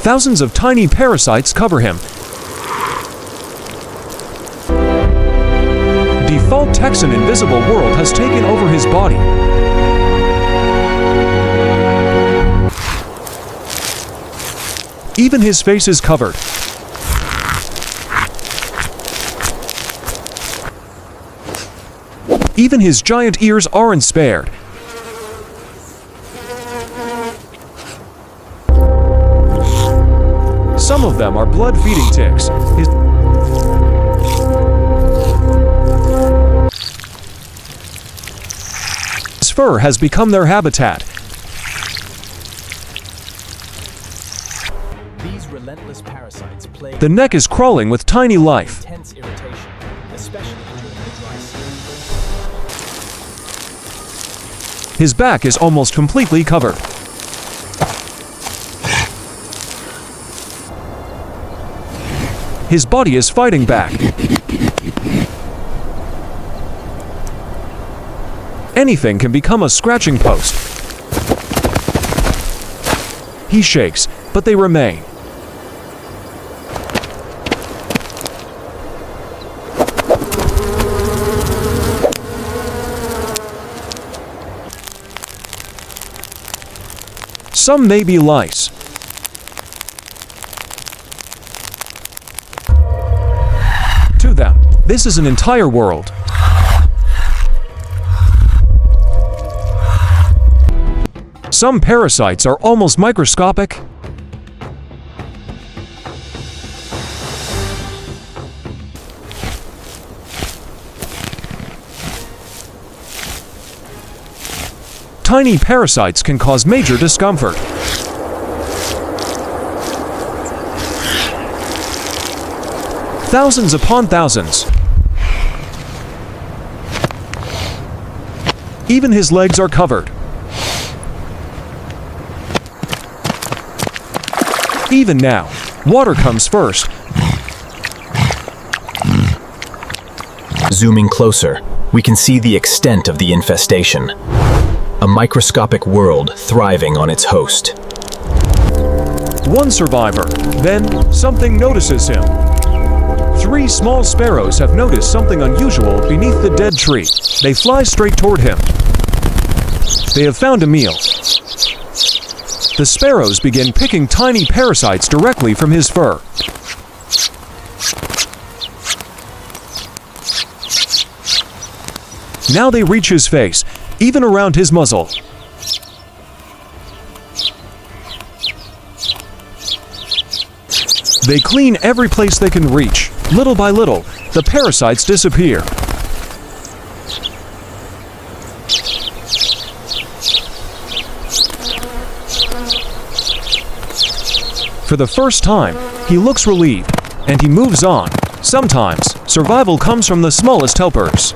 Thousands of tiny parasites cover him. Default Texan invisible world has taken over his body. Even his face is covered. Even his giant ears aren't spared. Some of them are blood-feeding ticks. His fur has become their habitat. These relentless parasites plague The neck is crawling with tiny life. intense irritation, especially during the dry season. His back is almost completely covered. His body is fighting back. Anything can become a scratching post. He shakes, but they remain. Some may be lice. To them, this is an entire world. Some parasites are almost microscopic. Tiny parasites can cause major discomfort. Thousands upon thousands. Even his legs are covered. Even now, water comes first. Zooming closer, we can see the extent of the infestation. A microscopic world thriving on its host. One survivor. Then, something notices him. 3 small sparrows have noticed something unusual beneath the dead tree. They fly straight toward him. They have found a meal. The sparrows begin picking tiny parasites directly from his fur. Now they reach his face, even around his muzzle. They clean every place they can reach. Little by little, the parasites disappear. For the first time, he looks relieved, and he moves on. Sometimes, survival comes from the smallest helpers.